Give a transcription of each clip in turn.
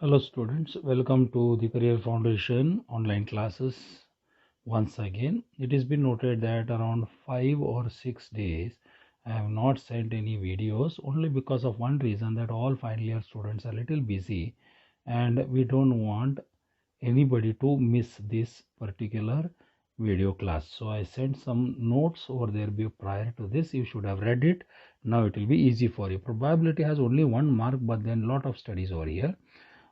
Hello students, welcome to the Career Foundation online classes. Once again, it has been noted that around 5 or 6 days I have not sent any videos only because of one reason, that all final year students are a little busy and we don't want anybody to miss this particular video class. So I sent some notes over there prior to this. You should have read it. Now it will be easy for you. Probability has only one mark, but then lot of studies over here.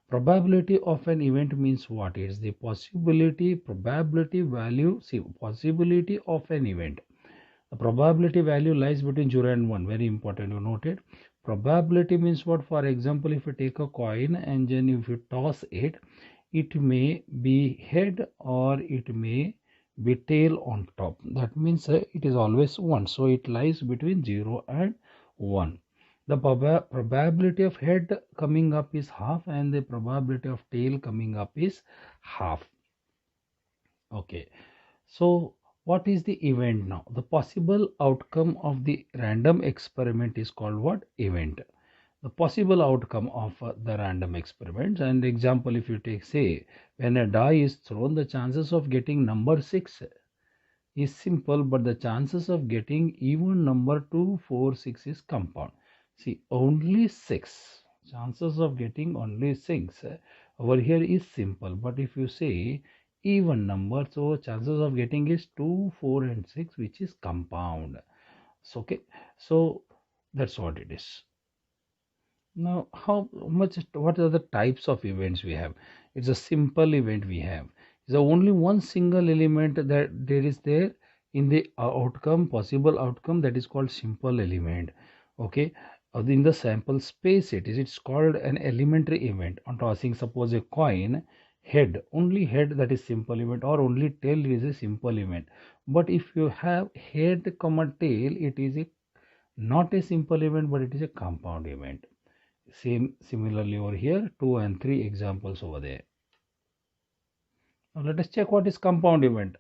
Probability of an event means what? It's the probability value. See, possibility of an event. The probability value lies between 0 and 1. Very important, you noted. Probability means what? For example, if you take a coin and then if you toss it, it may be head or it may be tail on top. That means it is always 1. So it lies between 0 and 1. The probability of head coming up is half and the probability of tail coming up is half. Okay. So what is the event now? The possible outcome of the random experiment is called what? Event. The possible outcome of the random experiments. And example, if you take, say, when a die is thrown, the chances of getting number 6 is simple, but the chances of getting even number 2, 4, 6 is compound. See, only 6. Chances of getting only 6 over here is simple, but if you say even number, so chances of getting is 2, 4 and 6, which is compound. So, okay, so that's what it is. Now, what are the types of events we have? It's a simple event we have. It's only one single element that there is there in the outcome, possible outcome, that is called simple element. Okay, in the sample space it's called an elementary event. On tossing, suppose a coin, head, only head, that is simple event, or only tail is a simple event. But if you have head comma tail, it is not a simple event, but it is a compound event. Similarly over here, 2 and 3 examples over there. Now let us check what is compound event.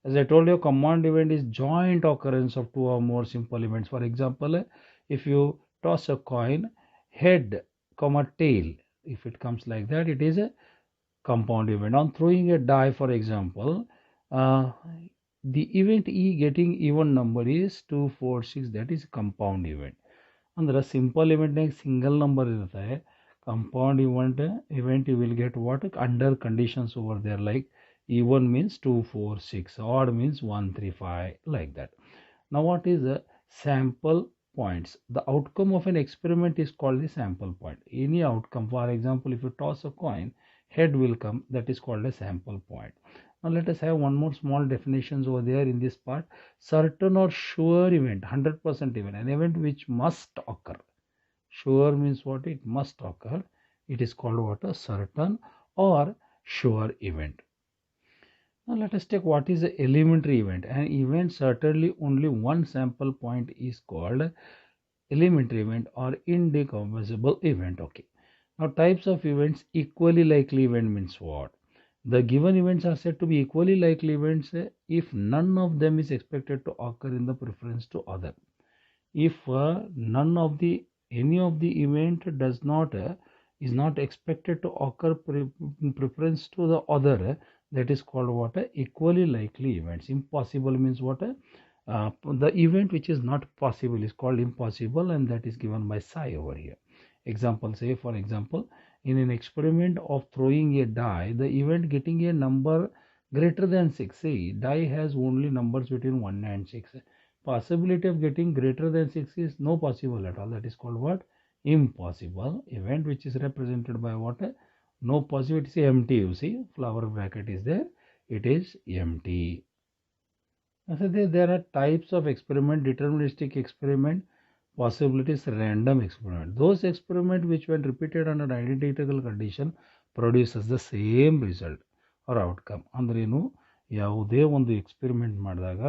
As I told you, compound event is joint occurrence of 2 or more simple events. For example, if you toss a coin, head comma tail, if it comes like that, it is a compound event. On throwing a die, for example, the event E getting even number is 2, 4, 6, that is compound event. ಅಂದ್ರೆ simple ಇವೆಂಟ್ನಾಗ single number ಇರುತ್ತೆ. Compound event you will get what? Under conditions over there, like even means 2, 4, 6, odd means 1, 3, 5, like that. Now what is the sample points? The outcome of an experiment is called the sample point. Any outcome, for example, if you toss a coin, head will come, that is called a sample point. Now let us have one more small definitions over there in this part. Certain or sure event, 100% event, an event which must occur. Sure means what? It must occur. It is called what? A certain or sure event. Now let us take what is the elementary event. An event certainly only one sample point is called elementary event or indecomposable event. Okay. Now types of events. Equally likely event means what? The given events are said to be equally likely events if none of them is expected to occur in the preference to other. If any of the event does not is not expected to occur in preference to the other, that is called what? Equally likely events. Impossible means what? The event which is not possible is called impossible, and that is given by psi over here. Example, say for example, in an experiment of throwing a die, the event getting a number greater than 6. See, die has only numbers between 1 and 6. Possibility of getting greater than 6 is no possible at all. That is called what? Impossible. Event which is represented by what? No possibility. Say empty, you see, flower bracket is there. It is empty. So there are types of experiment: deterministic experiment, possibilities, random experiment. Those experiment which when repeated under identical condition produces the same result or outcome. ಅಂದ್ರೇನು, ಯಾವುದೇ ಒಂದು experiment ಮಾಡಿದಾಗ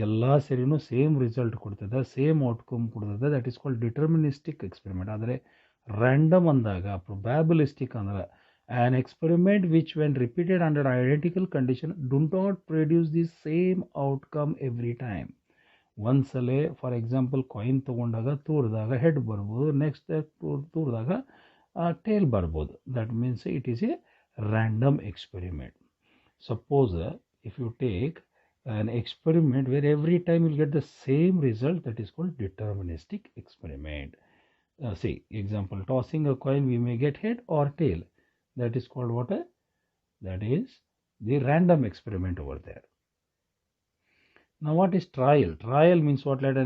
ಎಲ್ಲ ಸೇರಿನೂ same result ಕೊಡ್ತದೆ, same outcome ಕೊಡ್ತದೆ, that is called deterministic experiment. ಆದರೆ random ಅಂದಾಗ, ಪ್ರೊಬ್ಯಾಬಿಲಿಸ್ಟಿಕ್ ಅಂದ್ರೆ an experiment which when repeated under identical condition do not produce the same outcome every time. ಒಂದ್ಸಲ ಫಾರ್ ಎಕ್ಸಾಂಪಲ್ ಕಾಯಿನ್ ತಗೊಂಡಾಗ ತೂರಿದಾಗ ಹೆಡ್ ಬರ್ಬೋದು, ನೆಕ್ಸ್ಟ್ ತೂರಿದಾಗ tail ಬರ್ಬೋದು. That means it is a random experiment. Suppose if you take an experiment where every time you get the same result, that is called deterministic experiment. See, example, tossing a coin, we may get head or tail. That is called what? That is the random experiment over there. Now, what is trial? Trial means what? Let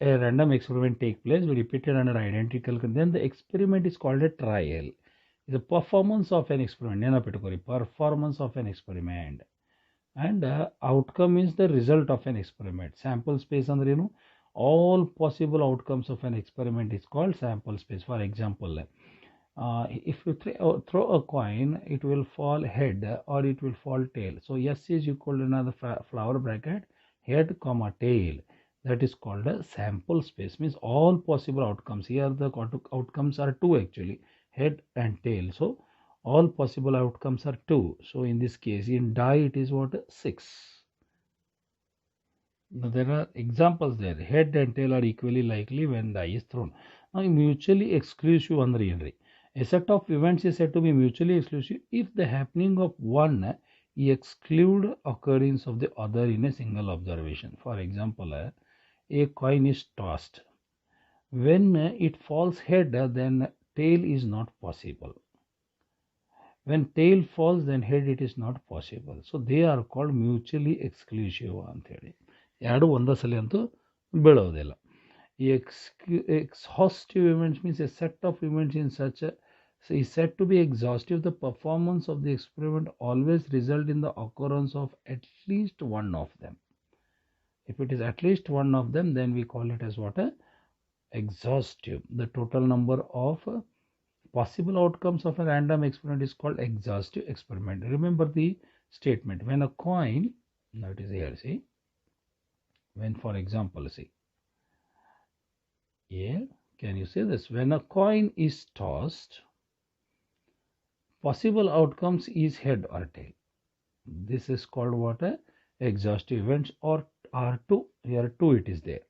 a random experiment take place, we repeat it under identical conditions. Then the experiment is called a trial. The performance of an experiment. Performance of an experiment. And outcome is the result of an experiment. Sample space under all possible outcomes of an experiment is called sample space. For example, if you throw a coin, it will fall head or it will fall tail. So S is equal to another flower bracket, head comma tail. That is called a sample space. Means all possible outcomes. Here the outcomes are two actually, head and tail. So all possible outcomes are 2. So in this case, in die it is what? 6. Now there are examples there. Head and tail are equally likely when die is thrown. Now mutually exclusive andre ಏನ್ರಿ? A set of events is said to be mutually exclusive if the happening of one exclude occurrence of the other in a single observation. For example, a coin is tossed. When it falls head, then tail is not possible. When tail falls, then head it is not possible. So they are called mutually exclusive ಅಂತ ಹೇಳಿ. ಎರಡು ಒಂದೇ ಸಲ ಅಂತೂ ಬೀಳೋದಿಲ್ಲ. Exhaustive events means a set of events in such a is said to be exhaustive. The performance of the experiment always result in the occurrence of at least one of them. If it is at least one of them, then we call it as what? Exhaustive. The total number of possible outcomes of a random experiment is called exhaustive experiment. Remember the statement. When a coin, now it is here, see, when for example, see, here, can you see this? When a coin is tossed, possible outcomes is head or tail. This is called what? Exhaustive events, or R2. Here 2 it is there.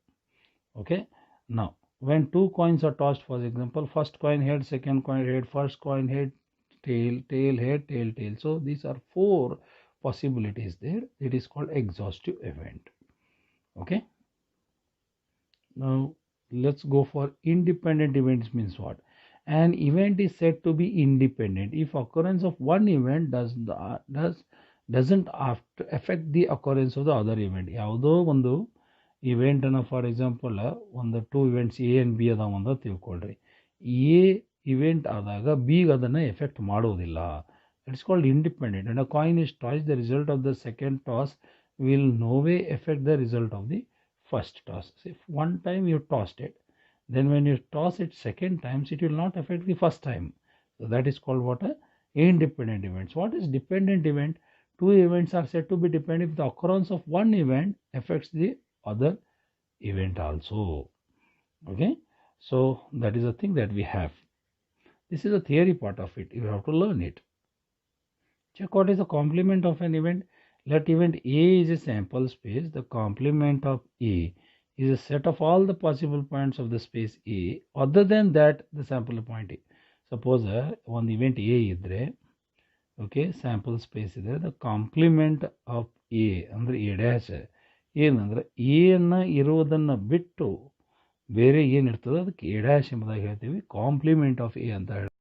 Okay. Now, when two coins are tossed, for example, first coin head, second coin head, first coin head, tail, tail, head, tail, tail. So these are 4 possibilities there. It is called exhaustive event. Okay. Now let's go for independent events. Means what? An event is said to be independent if occurrence of one event doesn't affect the occurrence of the other event. ಯಾವುದೋ ಒಂದು event ಅನ್ನ, for example ಒಂದು 2 events A and B ಅದಾವ ಅಂತ ತಿಳ್ಕೊಳ್ರಿ. A event ಆದಾಗ B ಅದನ್ನು effect ಮಾಡೋದಿಲ್ಲ. It's called independent. And a coin is toss, the result of the second toss will no way affect the result of the first toss. So if one time you tossed it, then when you toss it second times, it will not affect the first time. So that is called what? Independent events. What is dependent event? 2 events are said to be dependent if the occurrence of one event affects the other event also. Okay, so that is the thing that we have. This is the theory part of it. You have to learn it. Check what is the complement of an event. Let event A is a sample space. The complement of A is a set of all the possible points of the space A other than that the sample point A. Suppose one event A idre, okay, sample space idre, the complement of A andre A dash ಏನಂದ್ರೆ A ಅನ್ನ ಇರುವುದನ್ನು ಬಿಟ್ಟು ಬೇರೆ ಏನಿರ್ತದೆ ಅದಕ್ಕೆ A dash ಎಂಬುದಾಗಿ ಹೇಳ್ತೀವಿ. Complement of A ಅಂತ ಹೇಳಿ